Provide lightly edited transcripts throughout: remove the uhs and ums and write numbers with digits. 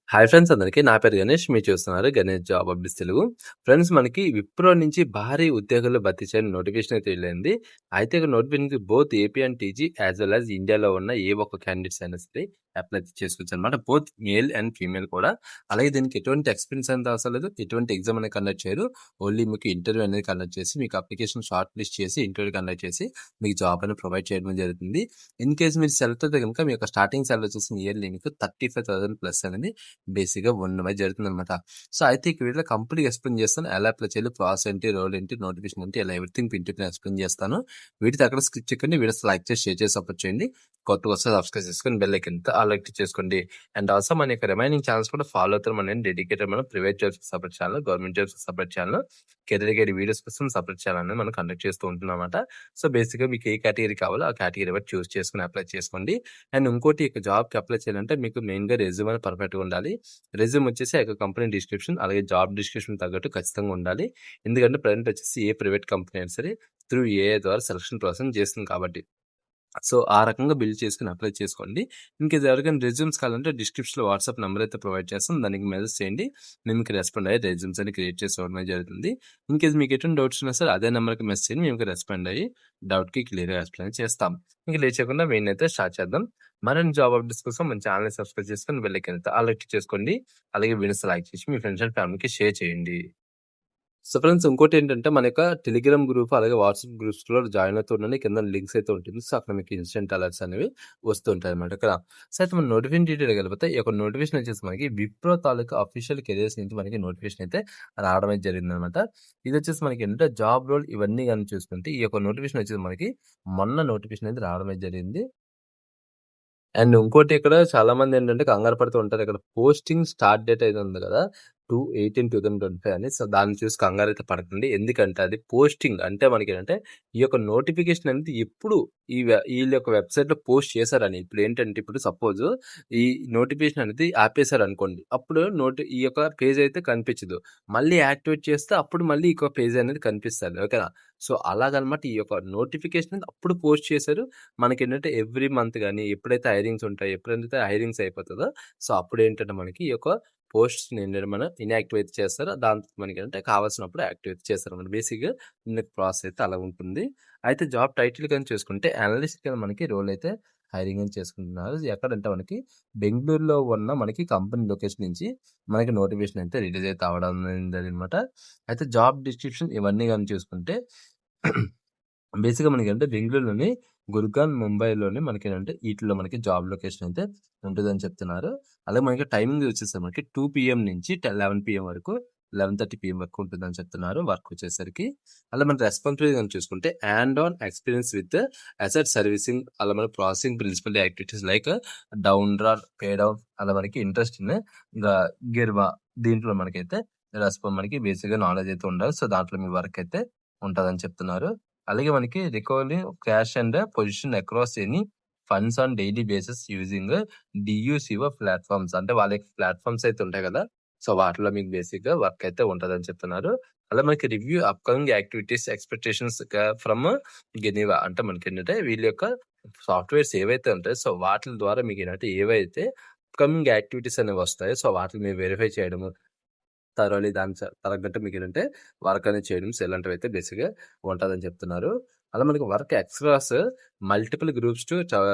Hi friends అందరికీ. నా పేరు గణేష్. మీరు చూస్తున్నారు Ganesh job updates Telugu. Friends మనకి విప్రో నుంచి భారీ ఉద్యోగాలు భర్తీ చేయని నోటిఫికేషన్ అయితే వెళ్ళింది. అయితే ఇక నోటిఫికేషన్‌కి both AP and TG as well as ఇండియాలో ఉన్న ఏ ఒక్క క్యాండిడేట్స్ అయినా సరే అప్లై చేసుకోవచ్చనమాట. బోత్ మేల్ అండ్ ఫీమేల్ కూడా. అలాగే దీనికి ఎటువంటి ఎక్స్‌పీరియన్స్ అనేది అవసరం లేదు. ఎటువంటి ఎగ్జామ్ అనేది కండక్ట్ చేయరు. ఓన్లీ మీకు ఇంటర్వ్యూ అనేది కండక్ట్ చేసి మీకు అప్లికేషన్ షార్ట్ లిస్ట్ చేసి ఇంటర్వ్యూ కండక్ట్ చేసి మీకు జాబ్ అనేది ప్రొవైడ్ చేయడం జరుగుతుంది. ఇన్ కేస్ మీరు సెలెక్ట్ అయితే గనుక మీ యొక్క స్టార్టింగ్ సాలరీ వచ్చేసి ఇయర్లీ మీకు 35,000 ప్లస్ అనేది బేసిక్‌గా ఉండడం జరుగుతుందనమాట. సో, అయితే ఈ వీడియోలో కంప్లీట్‌గా ఎక్స్‌ప్లెయిన్ చేస్తాను. ఎలా అప్లై చేయాలి, ప్రాసెస్ ఏంటి, రోల్ ఏంటి, నోటిఫికేషన్ ఏంటి, ఇలా everything pin to pin explain చేస్తాను. వీడియో అక్కడ స్కిప్ చేయకండి. వీడియోస్ లైక్ చేసి, షేర్ చేసి సపోర్ట్ చేయండి. కొత్తగా వస్తే సబ్స్క్రైబ్ చేసుకొని బెల్ ఐకాన్ ఆల్ యాక్టివ్ చేసుకోండి. అండ్ ఆల్సో మన యొక్క రిమైనింగ్ ఛానల్స్ కూడా ఫాలో అవుతారు. మన డెడికేటెడ్ మనం private jobs separate channel, government jobs separate channel, career guide videos కోసం సపరేట్ ఛానల్ అనేది మనం కండక్ట్ చేస్తూ ఉంటున్నామన్నమాట. సో, బేసిక్‌గా మీకు ఏ కేటగిరీ కావాలో ఆ కేటగిరీ బట్టి చూస్ చేసుకొని అప్లై చేసుకోండి. అండ్ ఇంకోటి ఇక జాబ్‌కి అప్లై చేయాలంటే మీకు మెయిన్‌గా రెజ్యూమ్ అనేది పర్ఫెక్ట్‌గా ఉండాలి. రెజ్యూమ్ వచ్చేసి ఆ యొక్క కంపెనీ డిస్క్రిప్షన్ అలాగే జాబ్ డిస్క్రిప్షన్ తగ్గట్టు ఖచ్చితంగా ఉండాలి. ఎందుకంటే ప్రెజెంట్ వచ్చేసి ఏ ప్రైవేట్ కంపెనీ అయినా సరే త్రూ ఏఐ ద్వారా సెలక్షన్ ప్రాసెస్ చేస్తుంది కాబట్టి. సో, ఆ రకంగా బిల్డ్ చేసుకొని అప్లై చేసుకోండి. ఇన్‌కేస్ ఎవరికైనా రెజ్యూమ్స్ కావాలంటే డిస్క్రిప్షన్‌లో వాట్సాప్ నంబర్ అయితే ప్రొవైడ్ చేస్తాం. దానికి మెసేజ్ చేయండి. నేను మీకు రెస్పాండ్ అయ్యి రెజ్యూమ్స్ అని క్రియేట్ చేసి ఇవ్వడం జరుగుతుంది. ఇన్‌కేస్ మీకు ఎటువంటి డౌట్స్ ఉన్నా సరే అదే నంబర్‌కి మెసేజ్ చేయండి. మేము మీకు రెస్పాండ్ అయ్యి డౌట్‌కి క్లియర్‌గా ఎక్స్‌ప్లెయిన్ చేస్తాం. ఇంక లేట్ చేయకుండా మెయిన్ అయితే స్టార్ట్ చేద్దాం. మరిన్ని జాబ్ అప్డేట్స్ కోసం మన ఛానెల్‌ని సబ్స్క్రైబ్ చేసుకొని బెల్ ఐకాన్ అయితే ఆల్ యాక్టివ్ చేసుకోండి. అలాగే వీడియోస్ లైక్ చేసి మీ ఫ్రెండ్స్ అండ్ ఫ్యామిలీకి షేర్ చేయండి. సో ఫ్రెండ్స్ ఇంకోటేంటంటే మన యొక్క టెలిగ్రామ్ గ్రూప్ అలాగే వాట్సాప్ గ్రూప్స్‌లో జాయిన్ అవుతూ ఉండండి. కింద లింక్స్ అయితే ఉంటుంది. సో, అక్కడ మీకు ఇన్‌స్టంట్ అలర్ట్స్ అనేవి వస్తూ ఉంటాయన్నమాట ఇక్కడ. సో, అయితే మన నోటిఫికేషన్ డీటెయిల్‌కి వెళ్ళిపోతే ఈ యొక్క నోటిఫికేషన్ వచ్చేసి మనకి విప్రో తాలూకా అఫీషియల్ కెరియర్స్ నుంచి మనకి నోటిఫికేషన్ అయితే రావడం అయితే జరిగిందనమాట. ఇది వచ్చేసి మనకి ఏంటంటే జాబ్ రోల్ ఇవన్నీ గాని చూసుకుంటే ఈ యొక్క నోటిఫికేషన్ వచ్చేసి మనకి మొన్న నోటిఫికేషన్ అయితే రావడం అయితే జరిగింది. అండ్ ఇంకోటి ఇక్కడ చాలా మంది ఏంటంటే కంగారు పడుతూ ఉంటారు. ఇక్కడ పోస్టింగ్ స్టార్ట్ డేట్ అయితే ఉంది కదా! 2/18/2025 అని. సో, దాన్ని చూసి కంగారైతే పడకండి. ఎందుకంటే అది పోస్టింగ్ అంటే మనకేంటంటే ఈ యొక్క నోటిఫికేషన్ అనేది ఎప్పుడు ఈళ్ళ యొక్క వెబ్‌సైట్‌లో పోస్ట్ చేశారని. ఇప్పుడేంటంటే ఇప్పుడు సపోజ్ ఈ నోటిఫికేషన్ అనేది ఆపేశారనుకోండి. అప్పుడు ఈ యొక్క పేజ్ అయితే కనిపించదు. మళ్ళీ యాక్టివేట్ చేస్తే అప్పుడు మళ్ళీ ఇంకో పేజ్ అనేది కనిపిస్తది. ఓకేనా? సో, అలాగనమాట ఈ యొక్క నోటిఫికేషన్ అనేది అప్పుడు పోస్ట్ చేశారు. మనకేంటంటే ఎవ్రీ మంత్ గాని ఎప్పుడైతే హైరింగ్స్ ఉంటాయో, ఎప్పుడైతే హైరింగ్స్ అయిపోతదో సో, అప్పుడేంటంటే మనకి ఈ యొక్క పోస్ట్స్‌ని ఏంటంటే మనం ఇన్‌యాక్టివేట్ చేస్తారు. దాంతో మనకేంటంటే కావాల్సినప్పుడు యాక్టివేట్ చేస్తారన్నమాట. బేసిక్‌గా ప్రాసెస్ అయితే అలా ఉంటుంది. అయితే జాబ్ టైటిల్ గాని చూసుకుంటే అనలిస్ట్ కింద మనకి రోల్ అయితే హైరింగ్ అని చేసుకుంటున్నారు. ఎక్కడంటే మనకి బెంగుళూరులో ఉన్న మనకి కంపెనీ లొకేషన్ నుంచి మనకి నోటిఫికేషన్ అయితే రిలీజ్ అయితే అవ్వడం జరిగిందనమాట. అయితే జాబ్ డిస్క్రిప్షన్ ఇవన్నీ గాని చూసుకుంటే బేసిక్‌గా మనకేంటంటే బెంగుళూరులోని గుర్గాన్, ముంబైలోని మనకేంటంటే ఈటిల్లో మనకి జాబ్ లొకేషన్ అయితే ఉంటదని చెప్తున్నారు. అలాగే మనకి టైమింగ్ వచ్చేసరికి మనకి 2 పీఎం నుంచి 11 పీఎం వరకు, 11:30 పీఎం వరకు ఉంటుందని చెప్తున్నారు వర్క్ వచ్చేసరికి. అలా మన రెస్పాన్సిబిలిటీ గాని చూసుకుంటే hand on experience with asset servicing అలా మన processing principal activities like down draw, pay down అలా మనకి ఇంట్రెస్ట్ ఇన్ గిర్వా దీంట్లో మనకైతే మనకి బేసిక్‌గా నాలెడ్జ్ అయితే ఉండాలి. సో, దాంట్లో మీ వర్క్ అయితే ఉంటదని చెప్తున్నారు. అలాగే మనకి recovery cash and position across any funds on daily basis using DUCO platforms అంటే వాళ్ళ ప్లాట్‌ఫార్మ్స్ అయితే ఉంటాయి కదా! సో, వాటిలో మీకు బేసిక్‌గా వర్క్ అయితే ఉంటదని చెప్తున్నారు. అలా మనకి review upcoming activities expectations from Geneva అంటే మనకేంటంటే వీళ్ళ యొక్క సాఫ్ట్‌వేర్స్ ఏవైతే ఉంటాయో సో, వాటిల ద్వారా మీకేంటంటే ఏవైతే అప్‌కమింగ్ యాక్టివిటీస్ అనేవి వస్తాయో సో, వాటిని మీరు వెరిఫై చేయడము థరోలీ దానికి తగ్గట్టు మీకేంటంటే వర్క్ అనేది చేయడం ఇలాంటివైతే బేసిక్‌గా ఉంటదని చెప్తున్నారు. అలా మనకి work extras multiple groups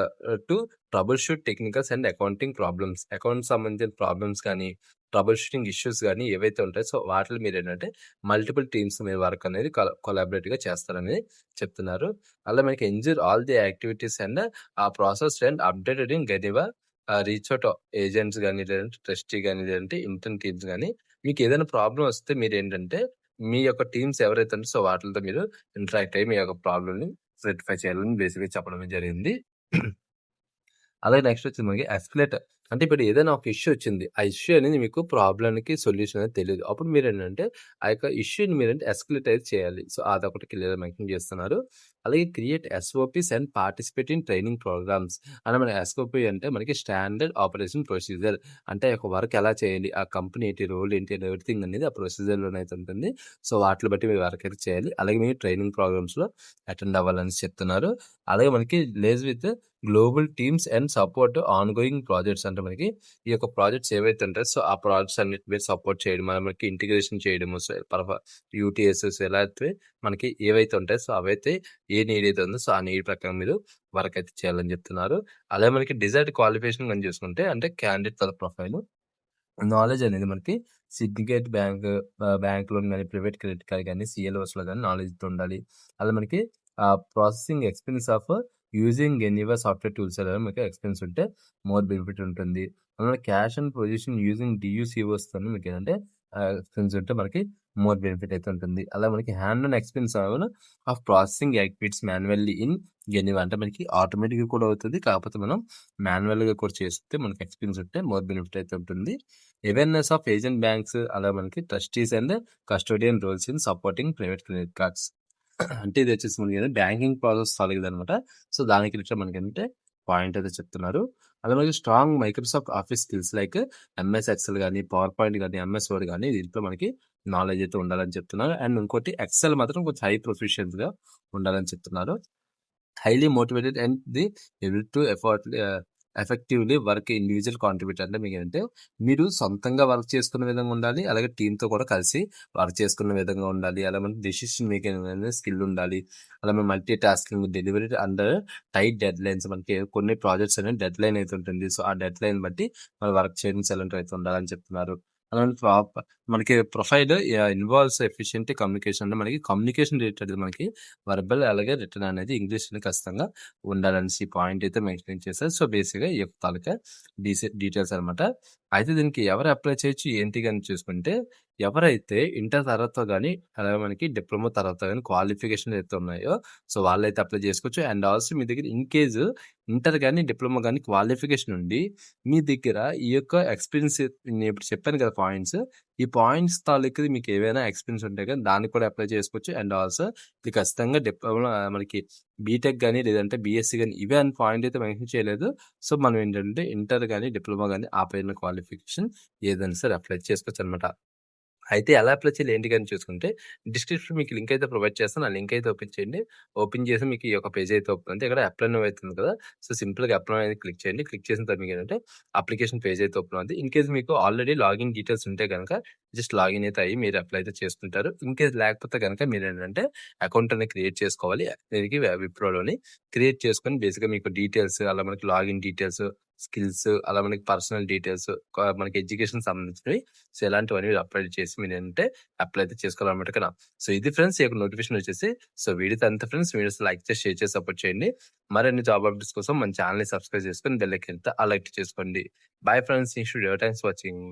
to trouble shoot technicals and accounting problems. Accounts సంబంధించిన ప్రాబ్లమ్స్ కానీ, ట్రబుల్ షూటింగ్ ఇష్యూస్ గానీ ఏవైతే ఉంటాయో సో, వాటిలో మీరేంటంటే మల్టిపుల్ టీమ్స్ మీద వర్క్ అనేది కొలాబరేట్‌గా చేస్తారని చెప్తున్నారు. అలా మనకి ensure all the activities and ఆ process and updated in Geneva reach out agents గానీ, లేదంటే ట్రస్టీ గానీ, లేదంటే ఇంటర్న్ టీమ్స్ గానీ మీకేదైనా ప్రాబ్లమ్ వస్తే మీరేంటంటే, మీ యొక్క టీమ్స్ ఎవరైతే సో, వాటిలతో మీరు ఇంటరాక్ట్ అయ్యి మీ యొక్క ప్రాబ్లమ్‌ని రెక్టిఫై చేయాలని బేసిక్‌గా చెప్పడం జరిగింది. అలాగే నెక్స్ట్ వచ్చేసి మనకి ఎస్కలేట్ అంటే ఇప్పుడు ఏదైనా ఒక ఇష్యూ వచ్చింది. ఆ ఇష్యూ అనేది మీకు ప్రాబ్లమ్‌కి సొల్యూషన్ అనేది తెలీదు. అప్పుడు మీరేంటంటే, ఆ యొక్క ఇష్యూని మీరంటే ఎస్కలేట్ అయితే చేయాలి. సో, అదొకటి క్లియర్‌గా మెన్షన్ చేస్తున్నారు. అలాగే create SOPs and participate in training programs. అంటే మన ఎస్ఓపీ అంటే మనకి స్టాండర్డ్ ఆపరేషన్ ప్రొసీజర్. అంటే ఒక వర్క్ ఎలా చేయాలి? ఆ కంపెనీ ఏంటి? రోల్ ఏంటి? అని ఎవ్రీథింగ్ అనేది ఆ ప్రొసీజర్‌లోనైతే ఉంటుంది. సో, వాటిని బట్టి మీరు వర్క్ అయితే చేయాలి. అలాగే మీరు ట్రైనింగ్ ప్రోగ్రామ్స్‌లో అటెండ్ అవ్వాలని చెప్తున్నారు. అలాగే మనకి liaise with global teams and support ongoing projects అంటే మనకి ఈ యొక్క ప్రాజెక్ట్స్ ఏవైతే ఉంటాయో సో, ఆ ప్రాజెక్ట్స్ అన్నిటి మీద సపోర్ట్ చేయడం, మనకి ఇంటిగ్రేషన్ చేయడము. సో, యూటీఎస్‌స్ ఎలా అయితే మనకి ఏవైతే ఉంటాయో సో, అవైతే ఏ నీడ్ అయితే ఉందో సో, ఆ నీడ్ ప్రకారం మీరు వర్క్ అయితే చేయాలని చెప్తున్నారు. అలాగే మనకి డిజైర్డ్ క్వాలిఫికేషన్ గాని చూసుకుంటే అంటే క్యాండిడేట్ తన ప్రొఫైల్ నాలెడ్జ్ అనేది మనకి సిండికేట్ బ్యాంక్ లోన్ గాని, ప్రైవేట్ క్రెడిట్ కార్డ్ గాని, సీఎల్ఓస్‌లో గాని నాలెడ్జ్ ఉండాలి. అలా మనకి processing experience of using anyway software tools అనేది మనకి ఎక్స్‌పీరియన్స్ ఉంటే మోర్ బెనిఫిట్ ఉంటుంది. అలాగే క్యాష్ అండ్ పొజిషన్ యూజింగ్ డీయూసీఓస్ తోని మీకు ఏంటంటే ఎక్స్‌పీరియన్స్ ఉంటే మనకి మోర్ బెనిఫిట్ అయితే ఉంటుంది. అలా మనకి hand on experience of processing activities manually in anyway అంటే మనకి ఆటోమేటిక్‌గా కూడా అవుతది. కాకపోతే మనం మాన్యువల్‌గా కూడా చేస్తే మనకి ఎక్స్‌పీరియన్స్ ఉంటే మోర్ బెనిఫిట్ అయితే ఉంటుంది. అవేర్‌నెస్ ఆఫ్ ఏజెంట్ బ్యాంక్స్ అలా మనకి trustees and custodian roles in supporting private credit cards. అంటే ఇది వచ్చేసి మనకి బ్యాంకింగ్ ప్రాసెస్ తొలగిదనమాట. సో, దానికి రిలేటెడ్ మనకేంటంటే పాయింట్ అయితే చెప్తున్నారు. అదే మనకి strong Microsoft Office skills like MS Excel గాని, పవర్ పాయింట్ గాని, ఎంఎస్ వర్డ్ గాని దీంట్లో మనకి నాలెడ్జ్ అయితే ఉండాలని చెప్తున్నారు. అండ్ ఇంకోటి ఎక్సెల్ మాత్రం కొంచెం హై ప్రొఫిషియన్సీ‌గా ఉండాలని చెప్తున్నారు. Highly motivated and the able to effectively work individual contributor అంటే మీకేంటంటే మీరు సొంతంగా వర్క్ చేసుకునే విధంగా ఉండాలి. అలాగే టీమ్‌తో కూడా కలిసి వర్క్ చేసుకునే విధంగా ఉండాలి. అలా మనకి డెసిషన్ మేకింగ్ అనే స్కిల్ ఉండాలి. అలా multi tasking delivery under tight deadlines మనకి కొన్ని ప్రాజెక్ట్స్ అనేవి డెడ్‌లైన్ అయితే ఉంటుంది. సో, ఆ డెడ్‌లైన్ బట్టి మనం వర్క్ చేయడం సైలెంట్ అయితే ఉండాలని చెప్తున్నారు. అలానే మనకి ప్రొఫైల్ ఇన్వాల్వ్స్ ఎఫిషియెంట్ కమ్యూనికేషన్ అంటే మనకి కమ్యూనికేషన్ రిలేటెడ్ మనకి వర్బల్ అలాగే రిటర్న్ అనేది ఇంగ్లీష్‌లో ఖచ్చితంగా ఉండాలనేసి పాయింట్ అయితే మెన్షన్ చేశారు. సో, బేసిక్‌గా ఈ యొక్క తాలూకా డీటెయిల్స్ అనమాట. అయితే దీనికి ఎవరు అప్లై చేయొచ్చు ఏంటి గాని చూసుకుంటే ఎవరైతే ఇంటర్ తర్వాత గాని అలాగే మనకి డిప్లొమా తర్వాత గాని క్వాలిఫికేషన్ అయితే ఉన్నాయో సో, వాళ్ళైతే అప్లై చేసుకోవచ్చు. అండ్ ఆల్సో మీ దగ్గర ఇన్ కేస్ ఇంటర్ గాని, డిప్లొమా గాని క్వాలిఫికేషన్ ఉండి మీ దగ్గర ఈ యొక్క ఎక్స్‌పీరియన్స్ నేను ఇప్పుడు చెప్పాను కదా పాయింట్స్. ఈ పాయింట్స్ తాలూకుది మీకు ఏవైనా ఎక్స్‌పీరియన్స్ ఉంటే గాని దానికి కూడా అప్లై చేసుకోవచ్చు. అండ్ ఆల్సో ఇది ఖచ్చితంగా డిప్లొమా మనకి బీటెక్ గాని లేదంటే బీఎస్సీ గాని ఇవే అని పాయింట్ అయితే మెన్షన్ చేయలేదు. సో, మనం ఏంటంటే ఇంటర్ గాని, డిప్లొమా గాని ఆ పైన క్వాలిఫికేషన్ ఏదైనా సరే అప్లై చేసుకోవచ్చనమాట. అయితే ఎలా అప్లై చేయాలి ఏంటి అని చూసుకుంటే డిస్క్రిప్షన్ మీకు లింక్ అయితే ప్రొవైడ్ చేస్తాను. ఆ లింక్ అయితే ఓపెన్ చేయండి. ఓపెన్ చేసి మీకు ఈ యొక్క పేజ్ అయితే ఓపెన్ అంటే ఇక్కడ అప్లై నౌ అవుతుంది కదా! సో, సింపుల్‌గా అప్లై అనేది క్లిక్ చేయండి. క్లిక్ చేసిన తర్వాత మీకేంటంటే అప్లికేషన్ పేజ్ అయితే ఓపెన్ అవుద్ది. ఇన్ కేస్ మీకు ఆల్రెడీ లాగిన్ డీటెయిల్స్ ఉంటే గనక జస్ట్ లాగిన్ అయితే అయ్యి మీరు అప్లై అయితే చేసుకుంటారు. ఇన్ కేస్ లేకపోతే గనక మీరేంటంటే అకౌంట్ అనేది క్రియేట్ చేసుకోవాలి. దీనికి విప్రోలోని క్రియేట్ చేసుకొని బేసిక్‌గా మీకు డీటెయిల్స్ అలా మనకి లాగిన్ డీటెయిల్స్, స్కిల్స్ అలా మనకి పర్సనల్ డీటెయిల్స్ మనకి ఎడ్యుకేషన్ సంబంధించినవి సో, ఇలాంటివన్నీ అప్లై చేసి మీరేంటంటే అప్లై అయితే చేసుకోవాలన్నమాట కదా! సో, ఇది ఫ్రెండ్స్ ఈ యొక్క నోటిఫికేషన్ వచ్చేసి సో, వీడియోతో అంతే ఫ్రెండ్స్. వీడియోస్ లైక్ చేసి, షేర్ చేసి సపోర్ట్ చేయండి. మరిన్ని జాబ్ అప్డేట్స్ కోసం మన ఛానెల్‌ని సబ్స్క్రైబ్ చేసుకొని బెల్ ఐకాన్ అలర్ట్ చేసుకోండి. Bye friends. Next video. Thanks for watching.